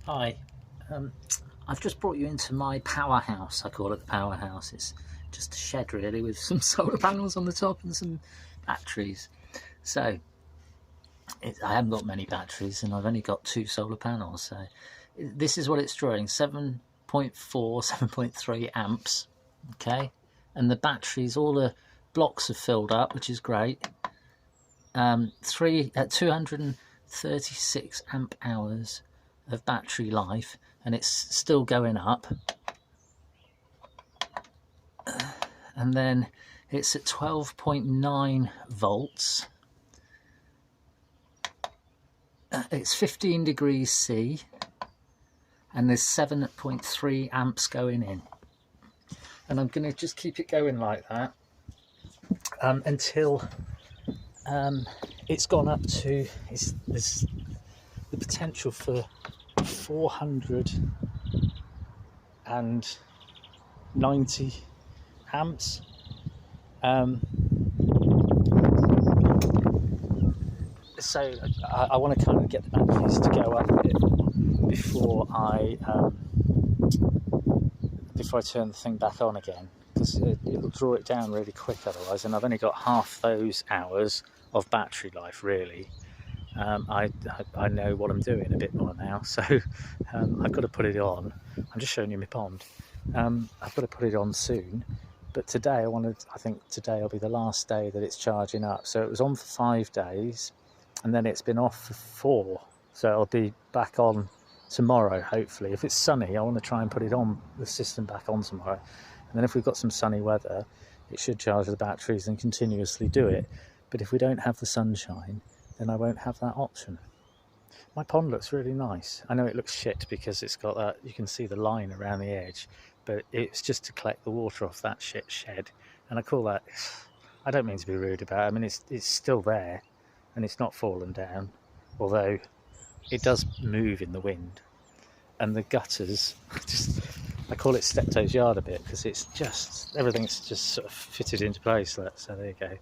Hi, um, I've just brought you into my powerhouse. I call it the powerhouse. It's just a shed really with some solar panels on the top and some batteries. So I haven't got many batteries and I've only got two solar panels. So this is what it's drawing: 7.4, 7.3 amps. Okay, and the batteries, all the blocks are filled up, which is great. 236 amp hours of battery life, and it's still going up. And then it's at 12.9 volts. It's 15 degrees C, and there's 7.3 amps going in. And I'm going to just keep it going like that until it's gone up to, there's the potential for 490 amps. So I want to kind of get the batteries to go up a bit before I turn the thing back on again, because it'll draw it down really quick otherwise, and I've only got half those hours of battery life really. I know what I'm doing a bit more now, so I've got to put it on. I'm just showing you my pond. I've got to put it on soon, but today I think today will be the last day that it's charging up. So it was on for 5 days, and then it's been off for 4, so it'll be back on tomorrow hopefully. If it's sunny, I want to try and put it on, the system back on tomorrow, and then if we've got some sunny weather, it should charge the batteries and continuously do it. But if we don't have the sunshine, then I won't have that option. My pond looks really nice. I know it looks shit because it's got that, you can see the line around the edge, but it's just to collect the water off that shit shed. And I call that, I don't mean to be rude about it, I mean it's still there and it's not fallen down, although it does move in the wind. And the gutters, I call it Steptoe's yard a bit, because it's just, everything's just sort of fitted into place. So there you go.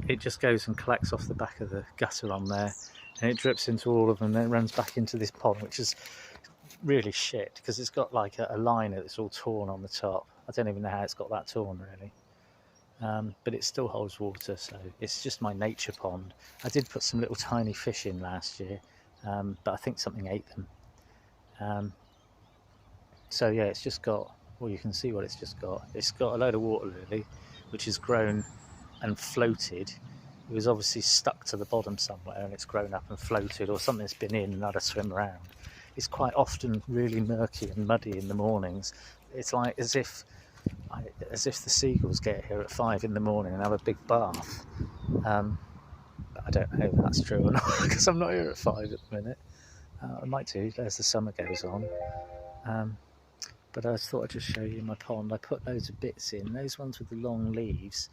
It just goes and collects off the back of the gutter on there, and it drips into all of them, and then it runs back into this pond, which is really shit because it's got like a liner that's all torn on the top. I don't even know how it's got that torn really. But it still holds water, so it's just my nature pond. I did put some little tiny fish in last year, but I think something ate them. So yeah, it's just got, well, you can see what it's just got. It's got a load of water lily, which has grown and floated. It was obviously stuck to the bottom somewhere, and it's grown up and floated, or something's been in and had a swim around. It's quite often really murky and muddy in the mornings. It's like as if the seagulls get here at 5 in the morning and have a big bath. I don't know if that's true or not, because I'm not here at 5 at the minute. I might do as the summer goes on. But I thought I'd just show you my pond. I put loads of bits in. Those ones with the long leaves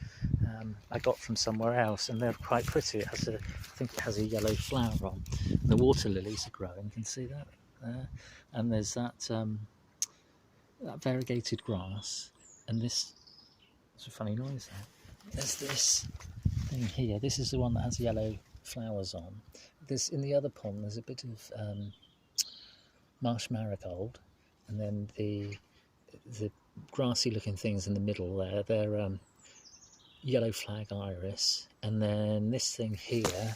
I got from somewhere else, and they're quite pretty. I think it has a yellow flower on. And the water lilies are growing. You can see that there. And there's that variegated grass. And this, it's a funny noise there. There's this thing here. This is the one that has yellow flowers on. There's, in the other pond, there's a bit of marsh marigold. And then the grassy looking things in the middle there, they're yellow flag iris. And then this thing here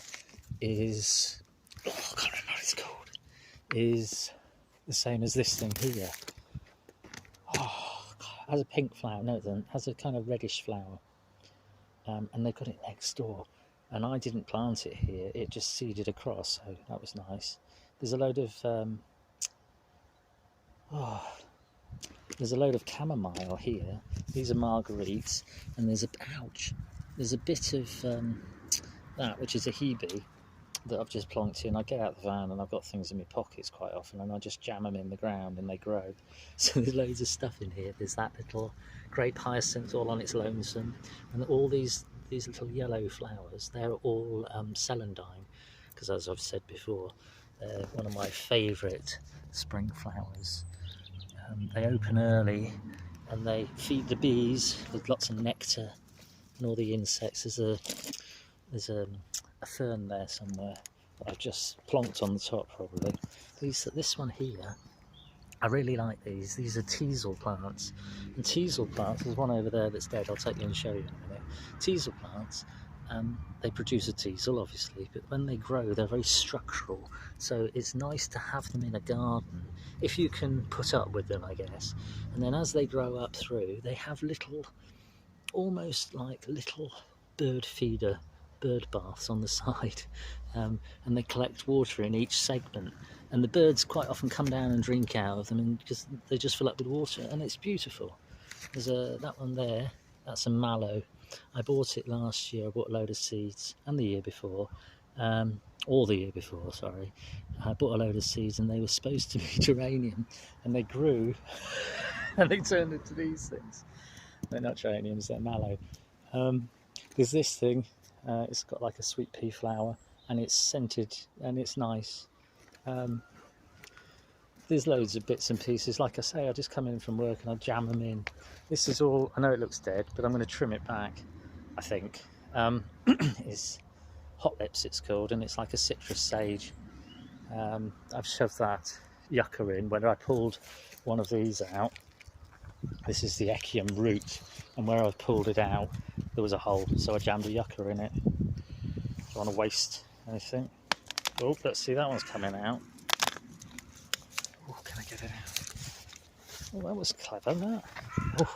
is, I can't remember what it's called, is the same as this thing here. Oh, God, it has a pink flower. No, it doesn't. It has a kind of reddish flower. And they've got it next door. And I didn't plant it here, it just seeded across, so that was nice. There's a load of there's a load of chamomile here. These are marguerites, and there's a bit of that, which is a hebe, that I've just plonked in. I get out the van and I've got things in my pockets quite often, and I just jam them in the ground and they grow. So there's loads of stuff in here. There's that little grape hyacinth all on its lonesome, and all these little yellow flowers. They're all celandine, because as I've said before, they're one of my favourite spring flowers. They open early and they feed the bees with lots of nectar and all the insects. There's a fern there somewhere that I've just plonked on the top probably. This one here, I really like these. These are teasel plants. And teasel plants, there's one over there that's dead, I'll take you and show you in a minute. Teasel plants, they produce a teasel obviously, but when they grow they're very structural. So it's nice to have them in a garden, if you can put up with them, I guess. And then as they grow up through, they have little, almost like little bird feeder, bird baths on the side. And they collect water in each segment. And the birds quite often come down and drink out of them, and because they just fill up with water, and it's beautiful. There's that one there, that's a mallow. I bought it last year. I bought a load of seeds, and the year before, or the year before, sorry. I bought a load of seeds, and they were supposed to be geranium, and they grew, and they turned into these things. They're not geraniums, they're mallow. There's this thing, it's got like a sweet pea flower, and it's scented, and it's nice. There's loads of bits and pieces. Like I say, I just come in from work and I jam them in. This is all, I know it looks dead, but I'm going to trim it back, I think. It's Hot Lips, it's called, and it's like a citrus sage. I've shoved that yucca in. When I pulled one of these out, this is the Echium root, and where I've pulled it out there was a hole, so I jammed a yucca in it. Don't want to waste anything. Oh, let's see, that one's coming out. Oh, can I get it out? Oh, that was clever, that. Oh.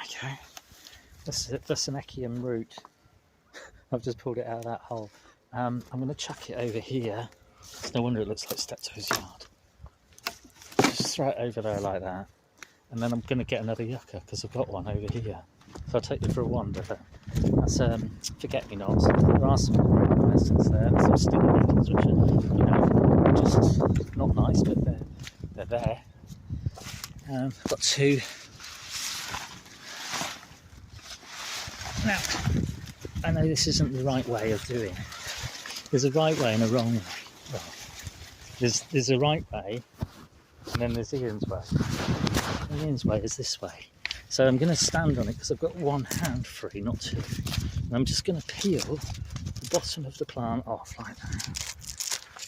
Okay. That's an Echium root. I've just pulled it out of that hole. I'm going to chuck it over here. It's no wonder it looks like Steptoe's yard. Just throw it over there like that. And then I'm going to get another yucca, because I've got one over here. So I'll take you for a wander. That's forget-me-nots. There are some hyacinths there, some sticky nettles, which are, just not nice, but they're there. I've got two. Now, I know this isn't the right way of doing it. There's a right way and a wrong way. Well, there's a right way, and then there's Ian's way. And Ian's way is this way. So I'm going to stand on it because I've got one hand free, not two. And I'm just going to peel the bottom of the plant off like that.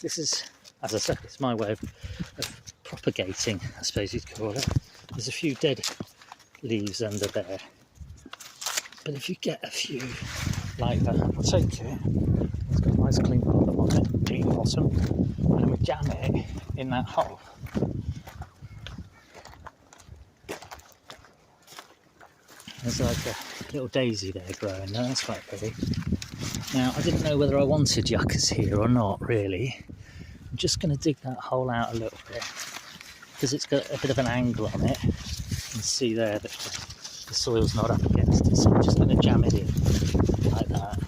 This is, as I said, it's my way of propagating, I suppose you'd call it. There's a few dead leaves under there. But if you get a few like that, I'll take it. It's got a nice clean bottom on it, clean bottom. And then we jam it in that hole. There's like a little daisy there growing. Now that's quite pretty. Now, I didn't know whether I wanted yuccas here or not, really. I'm just going to dig that hole out a little bit, because it's got a bit of an angle on it. You can see there that the soil's not up against it, so I'm just going to jam it in like that.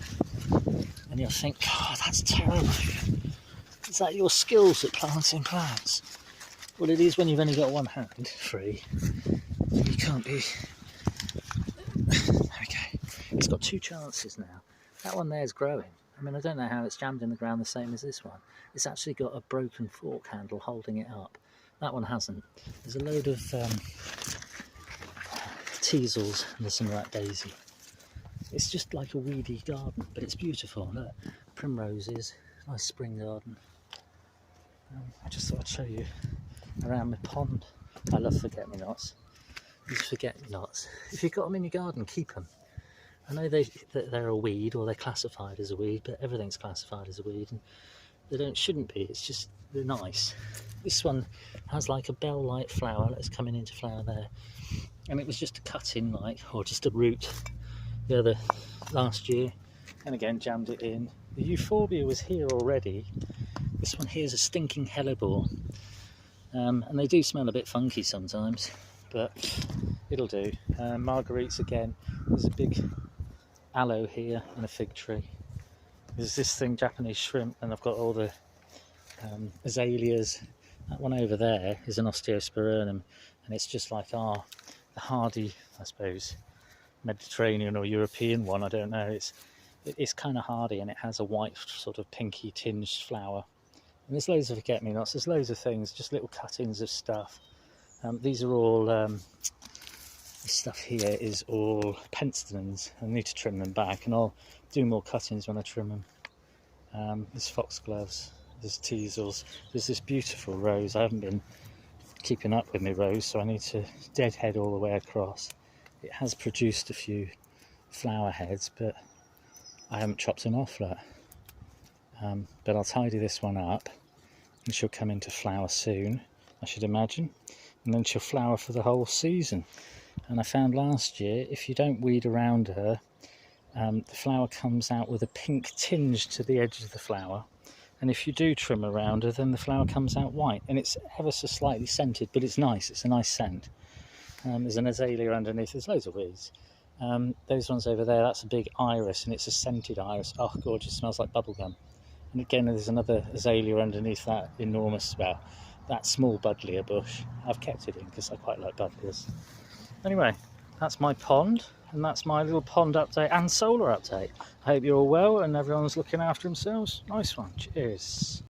And you'll think, God, that's terrible. Is that your skills at planting plants? Well, it is when you've only got one hand free. You can't be... Okay, it's got two chances now. That one there is growing. I mean, I don't know how it's jammed in the ground the same as this one. It's actually got a broken fork handle holding it up. That one hasn't. There's a load of teasels and there's some of that daisy. It's just like a weedy garden, but it's beautiful. Look, primroses, nice spring garden. I just thought I'd show you around my pond. I love forget-me-nots. These forget-me-nots. If you've got them in your garden, keep them. I know they're a weed, or they're classified as a weed, but everything's classified as a weed, and they shouldn't be. It's just they're nice. This one has like a bell-like flower that's coming into flower there, and it was just a cut-in, or just a root the other last year, and again jammed it in. The euphorbia was here already. This one here is a stinking hellebore, and they do smell a bit funky sometimes, but it'll do. Marguerites again. There's a big aloe here and a fig tree. There's this thing, Japanese shrimp, and I've got all the azaleas. That one over there is an osteosperurnum, and it's just like the hardy, I suppose, Mediterranean or European one, I don't know. It's kind of hardy, and it has a white sort of pinky tinged flower. And there's loads of forget-me-nots, there's loads of things, just little cut-ins of stuff. These are all, this stuff here is all penstemons. I need to trim them back, and I'll do more cut-ins when I trim them. There's foxgloves, there's teasels, there's this beautiful rose. I haven't been keeping up with my rose, so I need to deadhead all the way across. It has produced a few flower heads, but I haven't chopped them off yet. But I'll tidy this one up, and she'll come into flower soon, I should imagine, and then she'll flower for the whole season. And I found last year, if you don't weed around her, the flower comes out with a pink tinge to the edge of the flower, and if you do trim around her, then the flower comes out white, and it's ever so slightly scented, but it's nice. It's a nice scent. There's an azalea underneath. There's loads of weeds. Those ones over there, that's a big iris, and it's a scented iris. Oh, gorgeous! Smells like bubblegum. And again, there's another azalea underneath that enormous, well, that small buddleia bush. I've kept it in because I quite like buddleias. Anyway, that's my pond, and that's my little pond update and solar update. I hope you're all well and everyone's looking after themselves. Nice one. Cheers.